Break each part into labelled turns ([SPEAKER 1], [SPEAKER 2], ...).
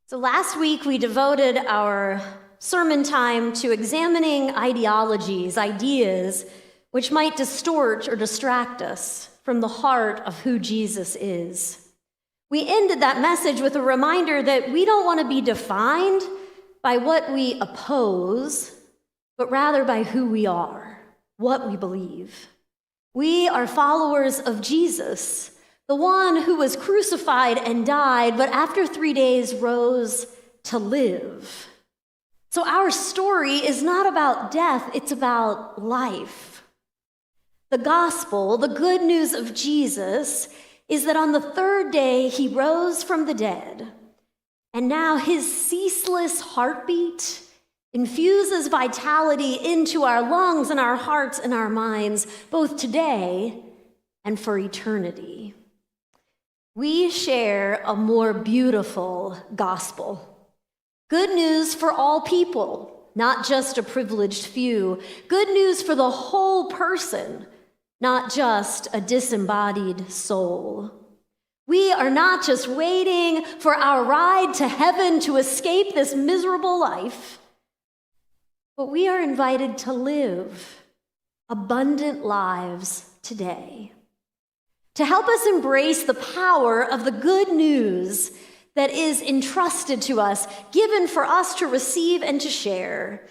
[SPEAKER 1] So last week we devoted our sermon time to examining ideologies, ideas, which might distort or distract us from the heart of who Jesus is. We ended that message with a reminder that we don't want to be defined by what we oppose, but rather by who we are, what we believe. We are followers of Jesus, the one who was crucified and died, but after 3 days rose to live. So our story is not about death, it's about life. The gospel, the good news of Jesus, is that on the third day he rose from the dead, and now his ceaseless heartbeat infuses vitality into our lungs and our hearts and our minds, both today and for eternity. We share a more beautiful gospel. Good news for all people, not just a privileged few. Good news for the whole person, not just a disembodied soul. We are not just waiting for our ride to heaven to escape this miserable life, but we are invited to live abundant lives today. To help us embrace the power of the good news that is entrusted to us, given for us to receive and to share,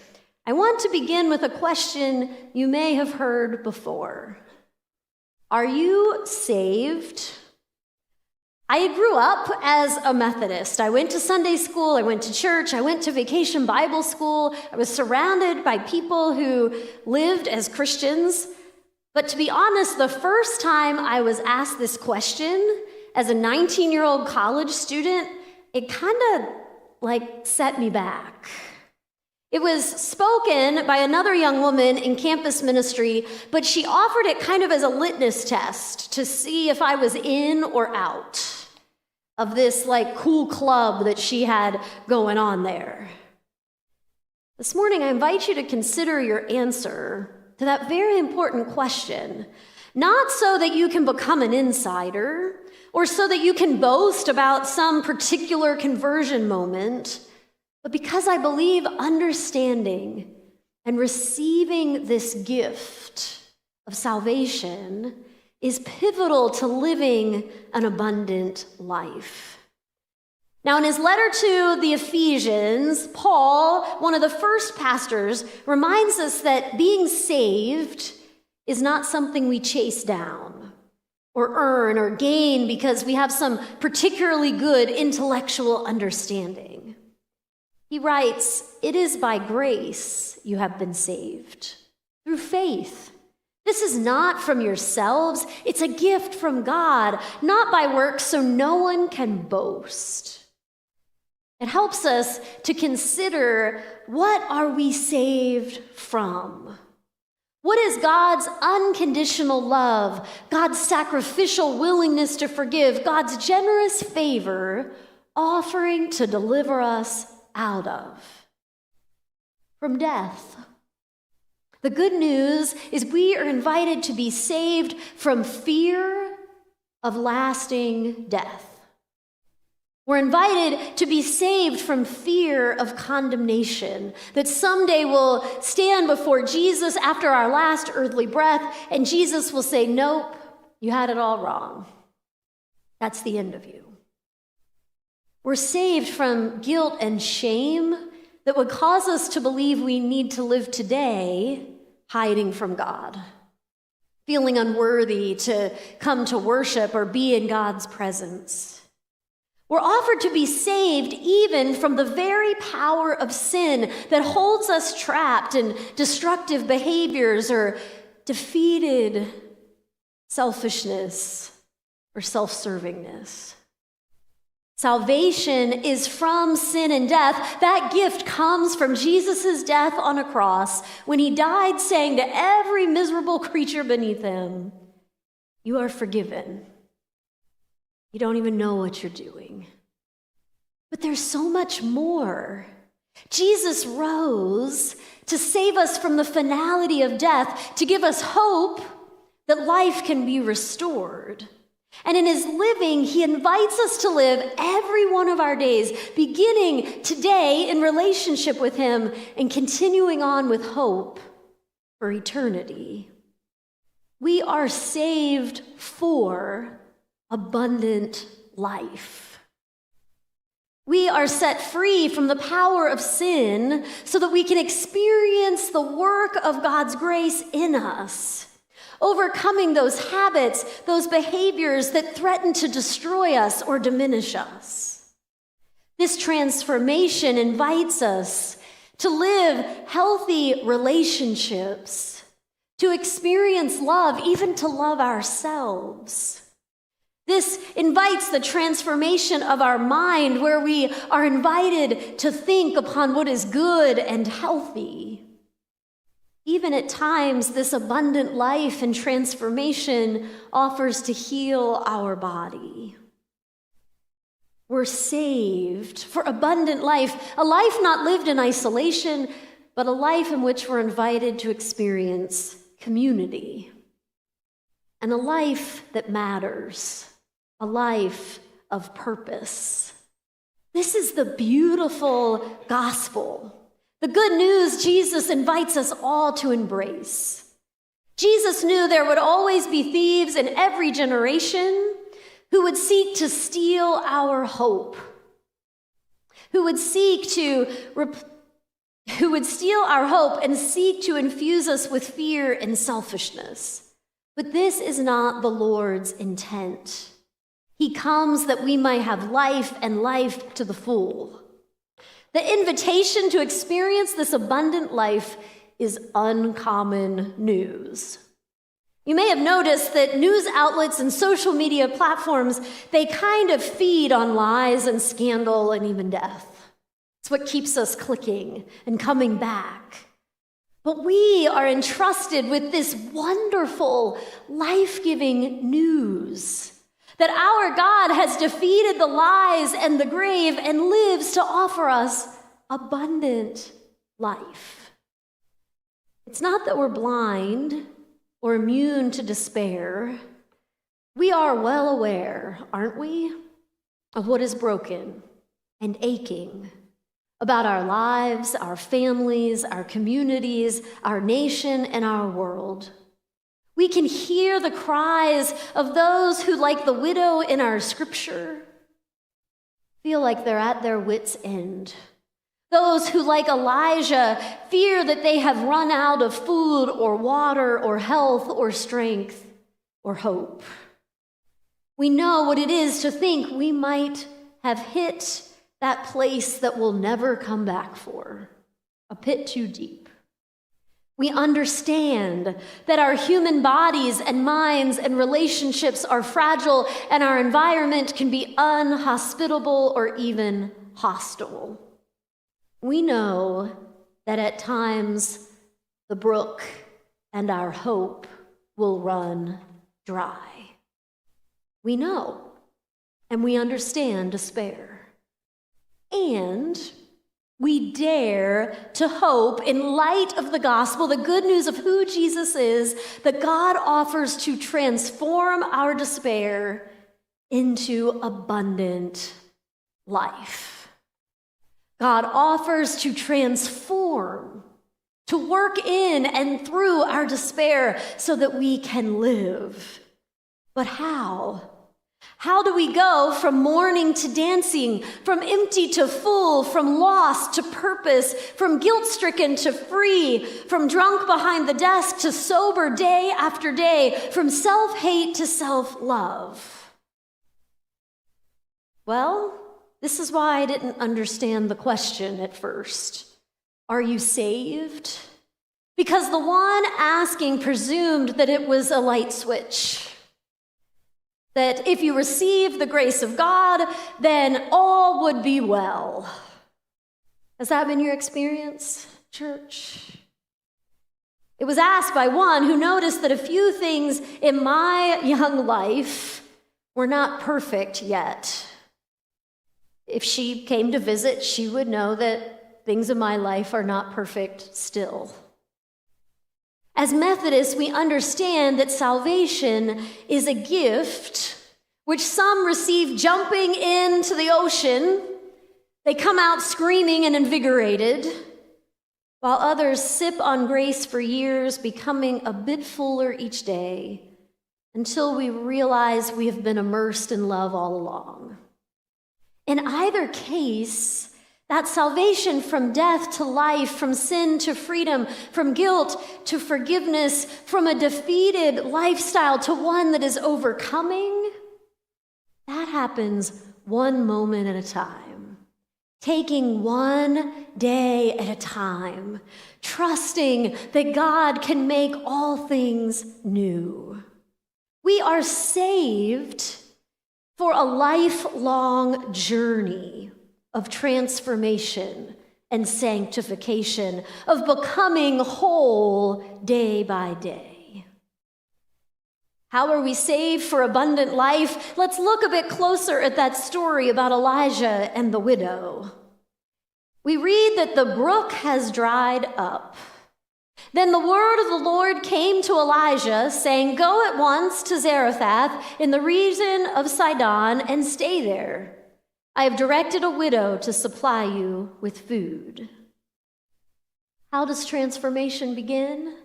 [SPEAKER 1] I want to begin with a question you may have heard before. Are you saved? I grew up as a Methodist. I went to Sunday school, I went to church, I went to vacation Bible school. I was surrounded by people who lived as Christians. But to be honest, the first time I was asked this question as a 19-year-old college student, it kind of set me back. It was spoken by another young woman in campus ministry, but she offered it kind of as a litmus test to see if I was in or out of this cool club that she had going on there. This morning, I invite you to consider your answer to that very important question, not so that you can become an insider or so that you can boast about some particular conversion moment, but because I believe understanding and receiving this gift of salvation is pivotal to living an abundant life. Now, in his letter to the Ephesians, Paul, one of the first pastors, reminds us that being saved is not something we chase down or earn or gain because we have some particularly good intellectual understanding. He writes, "It is by grace you have been saved, through faith. This is not from yourselves, it's a gift from God, not by works, so no one can boast." It helps us to consider, what are we saved from? What is God's unconditional love, God's sacrificial willingness to forgive, God's generous favor offering to deliver us out of? From death. The good news is we are invited to be saved from fear of lasting death. We're invited to be saved from fear of condemnation, that someday we'll stand before Jesus after our last earthly breath, and Jesus will say, "Nope, you had it all wrong. That's the end of you." We're saved from guilt and shame that would cause us to believe we need to live today hiding from God, feeling unworthy to come to worship or be in God's presence. We're offered to be saved even from the very power of sin that holds us trapped in destructive behaviors or defeated selfishness or self-servingness. Salvation is from sin and death. That gift comes from Jesus' death on a cross when he died, saying to every miserable creature beneath him, "You are forgiven. You don't even know what you're doing." But there's so much more. Jesus rose to save us from the finality of death, to give us hope that life can be restored. And in his living, he invites us to live every one of our days, beginning today in relationship with him and continuing on with hope for eternity. We are saved for abundant life. We are set free from the power of sin so that we can experience the work of God's grace in us, overcoming those habits, those behaviors that threaten to destroy us or diminish us. This transformation invites us to live healthy relationships, to experience love, even to love ourselves. This invites the transformation of our mind, where we are invited to think upon what is good and healthy. Even at times, this abundant life and transformation offers to heal our body. We're saved for abundant life, a life not lived in isolation, but a life in which we're invited to experience community, and a life that matters, a life of purpose. This is the beautiful gospel. The good news Jesus invites us all to embrace. Jesus knew there would always be thieves in every generation who would seek to steal our hope, who would steal our hope and seek to infuse us with fear and selfishness. But this is not the Lord's intent. He comes that we might have life, and life to the full. The invitation to experience this abundant life is uncommon news. You may have noticed that news outlets and social media platforms, they kind of feed on lies and scandal and even death. It's what keeps us clicking and coming back. But we are entrusted with this wonderful, life-giving news that our God has defeated the lies and the grave and lives to offer us abundant life. It's not that we're blind or immune to despair. We are well aware, aren't we, of what is broken and aching about our lives, our families, our communities, our nation, and our world. We can hear the cries of those who, like the widow in our scripture, feel like they're at their wits' end. Those who, like Elijah, fear that they have run out of food or water or health or strength or hope. We know what it is to think we might have hit that place that we'll never come back for, a pit too deep. We understand that our human bodies and minds and relationships are fragile, and our environment can be unhospitable or even hostile. We know that at times the brook and our hope will run dry. We know, and we understand despair. And we dare to hope, in light of the gospel, the good news of who Jesus is, that God offers to transform our despair into abundant life. God offers to transform, to work in and through our despair so that we can live. But how? How do we go from mourning to dancing, from empty to full, from lost to purpose, from guilt-stricken to free, from drunk behind the desk to sober day after day, from self-hate to self-love? Well, this is why I didn't understand the question at first. Are you saved? Because the one asking presumed that it was a light switch. That if you receive the grace of God, then all would be well. Has that been your experience, church? It was asked by one who noticed that a few things in my young life were not perfect yet. If she came to visit, she would know that things in my life are not perfect still. As Methodists, we understand that salvation is a gift which some receive jumping into the ocean. They come out screaming and invigorated, while others sip on grace for years, becoming a bit fuller each day, until we realize we have been immersed in love all along. In either case, that salvation from death to life, from sin to freedom, from guilt to forgiveness, from a defeated lifestyle to one that is overcoming, that happens one moment at a time, taking one day at a time, trusting that God can make all things new. We are saved for a lifelong journey of transformation and sanctification, of becoming whole day by day. How are we saved for abundant life? Let's look a bit closer at that story about Elijah and the widow. We read that the brook has dried up. Then the word of the Lord came to Elijah, saying, "Go at once to Zarephath in the region of Sidon and stay there. I have directed a widow to supply you with food." How does transformation begin?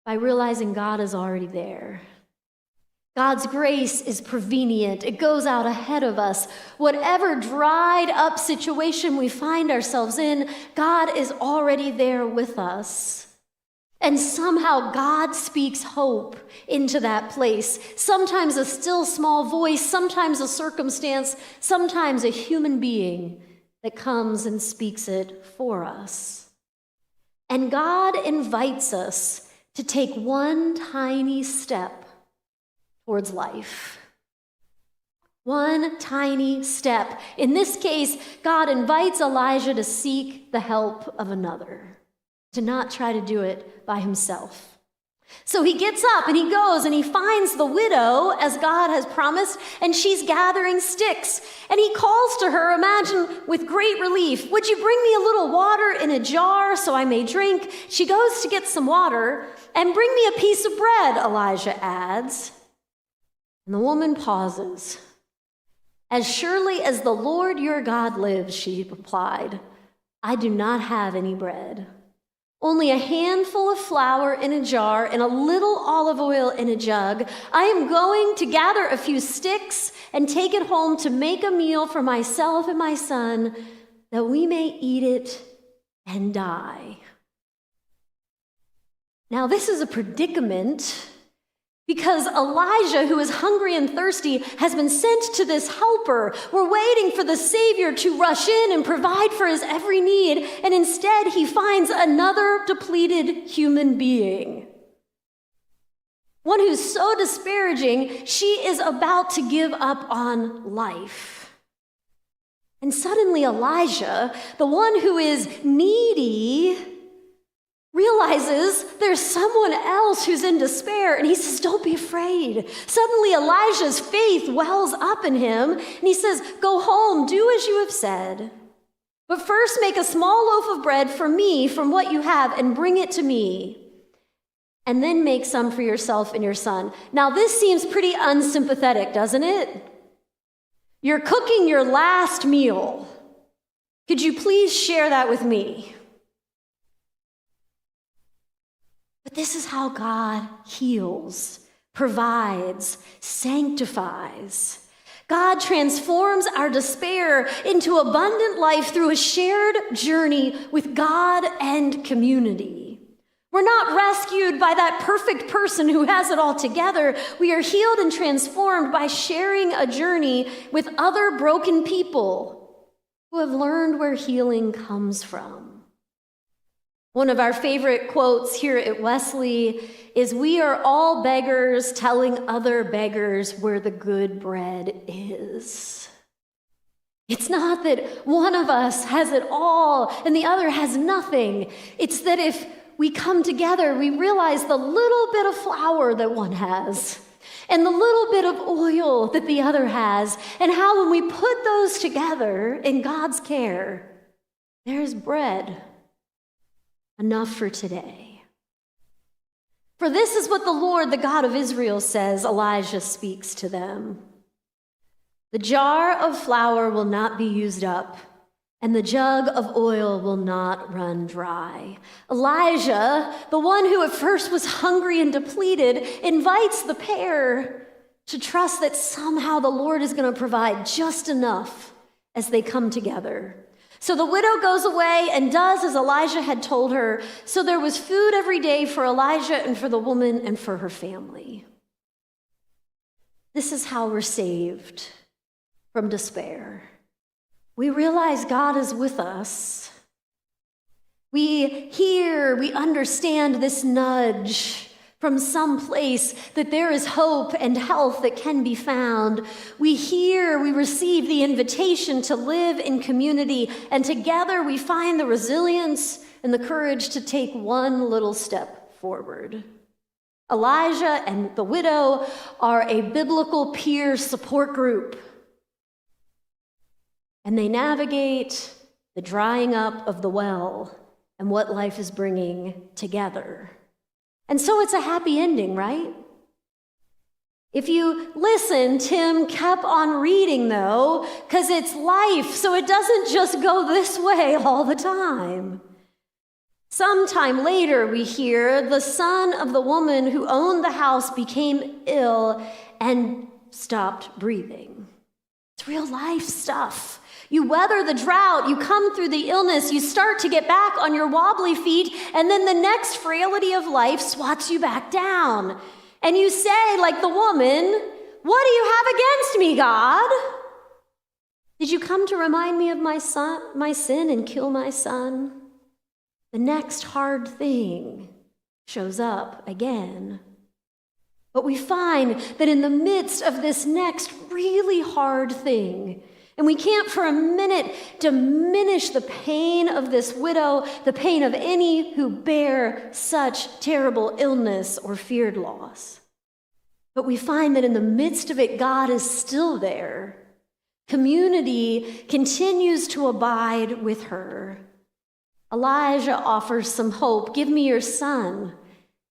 [SPEAKER 1] By realizing God is already there. God's grace is prevenient. It goes out ahead of us. Whatever dried up situation we find ourselves in, God is already there with us. And somehow God speaks hope into that place. Sometimes a still small voice, sometimes a circumstance, sometimes a human being that comes and speaks it for us. And God invites us to take one tiny step towards life. One tiny step. In this case, God invites Elijah to seek the help of another, to not try to do it by himself. So he gets up and he goes and he finds the widow, as God has promised, and she's gathering sticks. And he calls to her, imagine, with great relief, "Would you bring me a little water in a jar so I may drink?" She goes to get some water. "And bring me a piece of bread," Elijah adds. And the woman pauses. "As surely as the Lord your God lives," she replied, "I do not have any bread. Only a handful of flour in a jar and a little olive oil in a jug. I am going to gather a few sticks and take it home to make a meal for myself and my son, that we may eat it and die." Now, this is a predicament, because Elijah, who is hungry and thirsty, has been sent to this helper. We're waiting for the Savior to rush in and provide for his every need, and instead he finds another depleted human being. One who's so disparaging, she is about to give up on life. And suddenly Elijah, the one who is needy, realizes there's someone else who's in despair, and he says, "Don't be afraid." Suddenly Elijah's faith wells up in him, and he says, "Go home, do as you have said. But first make a small loaf of bread for me from what you have and bring it to me. And then make some for yourself and your son." Now this seems pretty unsympathetic, doesn't it? You're cooking your last meal. Could you please share that with me? But this is how God heals, provides, sanctifies. God transforms our despair into abundant life through a shared journey with God and community. We're not rescued by that perfect person who has it all together. We are healed and transformed by sharing a journey with other broken people who have learned where healing comes from. One of our favorite quotes here at Wesley is, "We are all beggars telling other beggars where the good bread is." It's not that one of us has it all and the other has nothing. It's that if we come together, we realize the little bit of flour that one has and the little bit of oil that the other has, and how when we put those together in God's care, there's bread. Enough for today. "For this is what the Lord, the God of Israel, says," Elijah speaks to them. The jar of flour will not be used up, and the jug of oil will not run dry. Elijah, the one who at first was hungry and depleted, invites the pair to trust that somehow the Lord is going to provide just enough as they come together. So the widow goes away and does as Elijah had told her. So there was food every day for Elijah and for the woman and for her family. This is how we're saved from despair. We realize God is with us. We hear, we understand this nudge from some place that there is hope and health that can be found. We hear, we receive the invitation to live in community, and together we find the resilience and the courage to take one little step forward. Elijah and the widow are a biblical peer support group, and they navigate the drying up of the well and what life is bringing together. And so it's a happy ending, right? If you listen, Tim kept on reading, though, because it's life, so it doesn't just go this way all the time. Sometime later, we hear the son of the woman who owned the house became ill and stopped breathing. It's real life stuff. You weather the drought, you come through the illness, you start to get back on your wobbly feet, and then the next frailty of life swats you back down. And you say, like the woman, "What do you have against me, God? Did you come to remind me of my sin and kill my son?" The next hard thing shows up again. But we find that in the midst of this next really hard thing, and we can't for a minute diminish the pain of this widow, the pain of any who bear such terrible illness or feared loss. But we find that in the midst of it, God is still there. Community continues to abide with her. Elijah offers some hope. "Give me your son."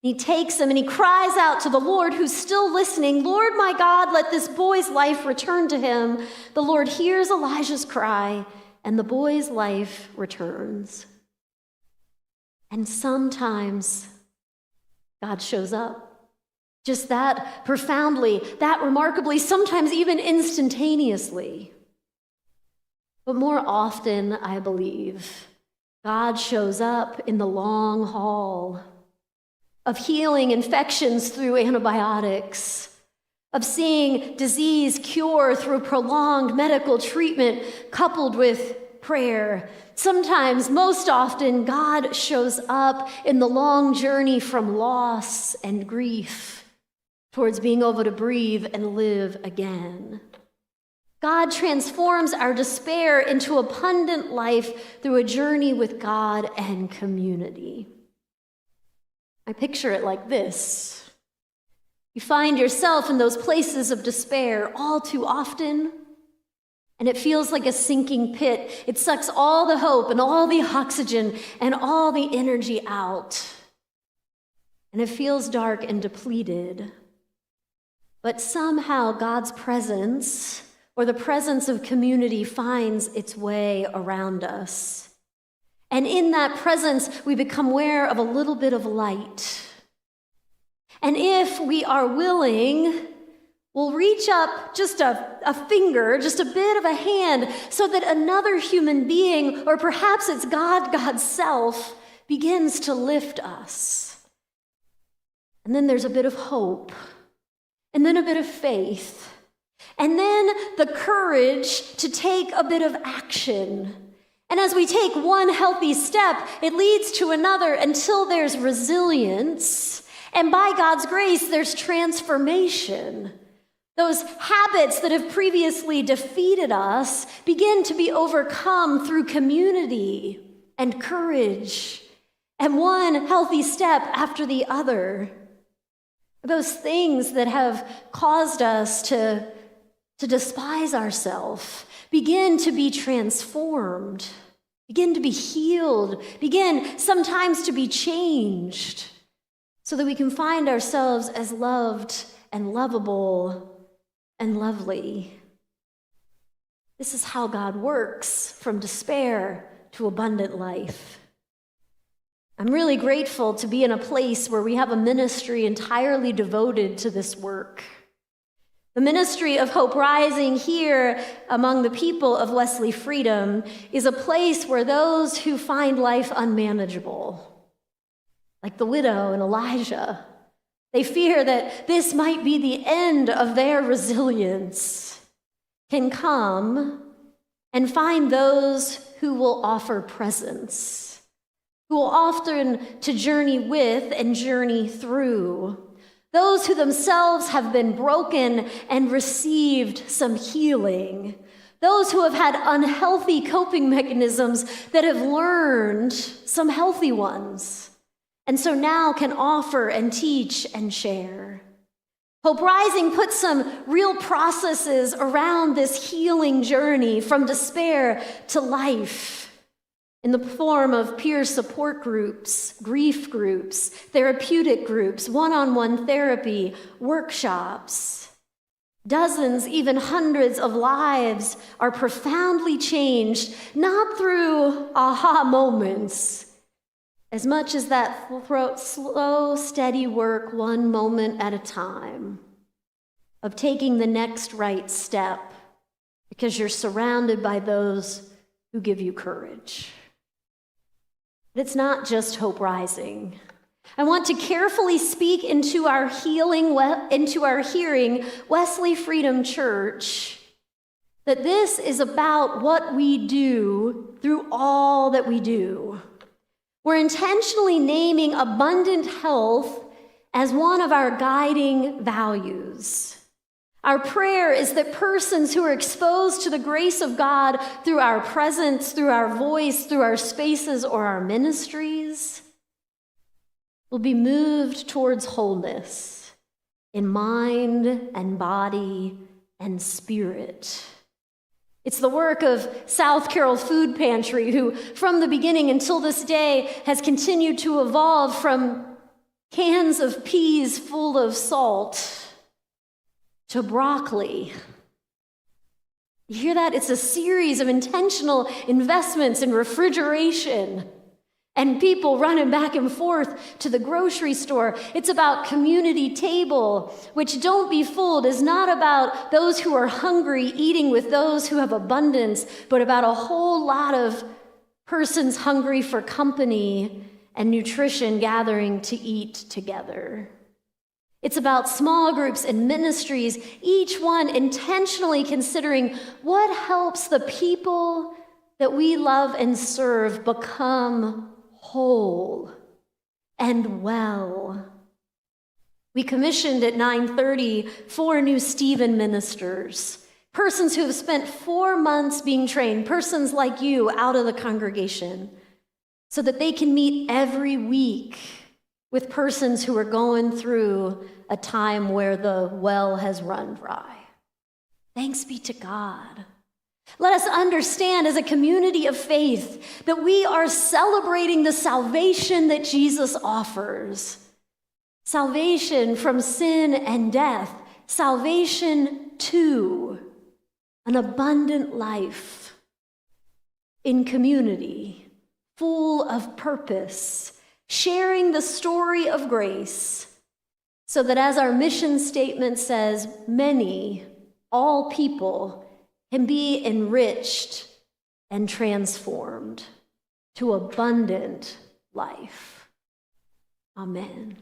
[SPEAKER 1] He takes him and he cries out to the Lord, who's still listening, "Lord, my God, let this boy's life return to him." The Lord hears Elijah's cry, and the boy's life returns. And sometimes God shows up. Just that profoundly, that remarkably, sometimes even instantaneously. But more often, I believe, God shows up in the long haul of healing infections through antibiotics, of seeing disease cure through prolonged medical treatment coupled with prayer. Sometimes, most often, God shows up in the long journey from loss and grief towards being able to breathe and live again. God transforms our despair into abundant life through a journey with God and community. I picture it like this. You find yourself in those places of despair all too often, and it feels like a sinking pit. It sucks all the hope and all the oxygen and all the energy out. And it feels dark and depleted. But somehow God's presence, or the presence of community, finds its way around us. And in that presence, we become aware of a little bit of light. And if we are willing, we'll reach up just a finger, just a bit of a hand, so that another human being, or perhaps it's God's self, begins to lift us. And then there's a bit of hope, and then a bit of faith, and then the courage to take a bit of action. And as we take one healthy step, it leads to another until there's resilience. And by God's grace, there's transformation. Those habits that have previously defeated us begin to be overcome through community and courage, and one healthy step after the other. Those things that have caused us to despise ourselves begin to be transformed, begin to be healed, begin sometimes to be changed, so that we can find ourselves as loved and lovable and lovely. This is how God works from despair to abundant life. I'm really grateful to be in a place where we have a ministry entirely devoted to this work. The ministry of Hope Rising here among the people of Wesley Freedom is a place where those who find life unmanageable, like the widow and Elijah, they fear that this might be the end of their resilience, can come and find those who will offer presence, who will often to journey with and journey through, those who themselves have been broken and received some healing, those who have had unhealthy coping mechanisms that have learned some healthy ones, and so now can offer and teach and share. Hope Rising puts some real processes around this healing journey from despair to life in the form of peer support groups, grief groups, therapeutic groups, one-on-one therapy, workshops. Dozens, even hundreds of lives are profoundly changed, not through aha moments, as much as that slow, steady work, one moment at a time, of taking the next right step, because you're surrounded by those who give you courage. But it's not just Hope Rising. I want to carefully speak into our hearing Wesley Freedom Church, that this is about what we do through all that we do. We're intentionally naming abundant health as one of our guiding values. Our prayer is that persons who are exposed to the grace of God through our presence, through our voice, through our spaces or our ministries, will be moved towards wholeness in mind and body and spirit. It's the work of South Carroll Food Pantry, who from the beginning until this day has continued to evolve from cans of peas full of salt to broccoli. You hear that? It's a series of intentional investments in refrigeration and people running back and forth to the grocery store. It's about community table, which, don't be fooled, is not about those who are hungry eating with those who have abundance, but about a whole lot of persons hungry for company and nutrition gathering to eat together. It's about small groups and ministries, each one intentionally considering what helps the people that we love and serve become whole and well. We commissioned at 9:30 4 new Stephen ministers, persons who have spent 4 months being trained, persons like you out of the congregation, so that they can meet every week with persons who are going through a time where the well has run dry. Thanks be to God. Let us understand as a community of faith that we are celebrating the salvation that Jesus offers. Salvation from sin and death. Salvation to an abundant life in community, full of purpose, sharing the story of grace, so that, as our mission statement says, many, all people, can be enriched and transformed to abundant life. Amen.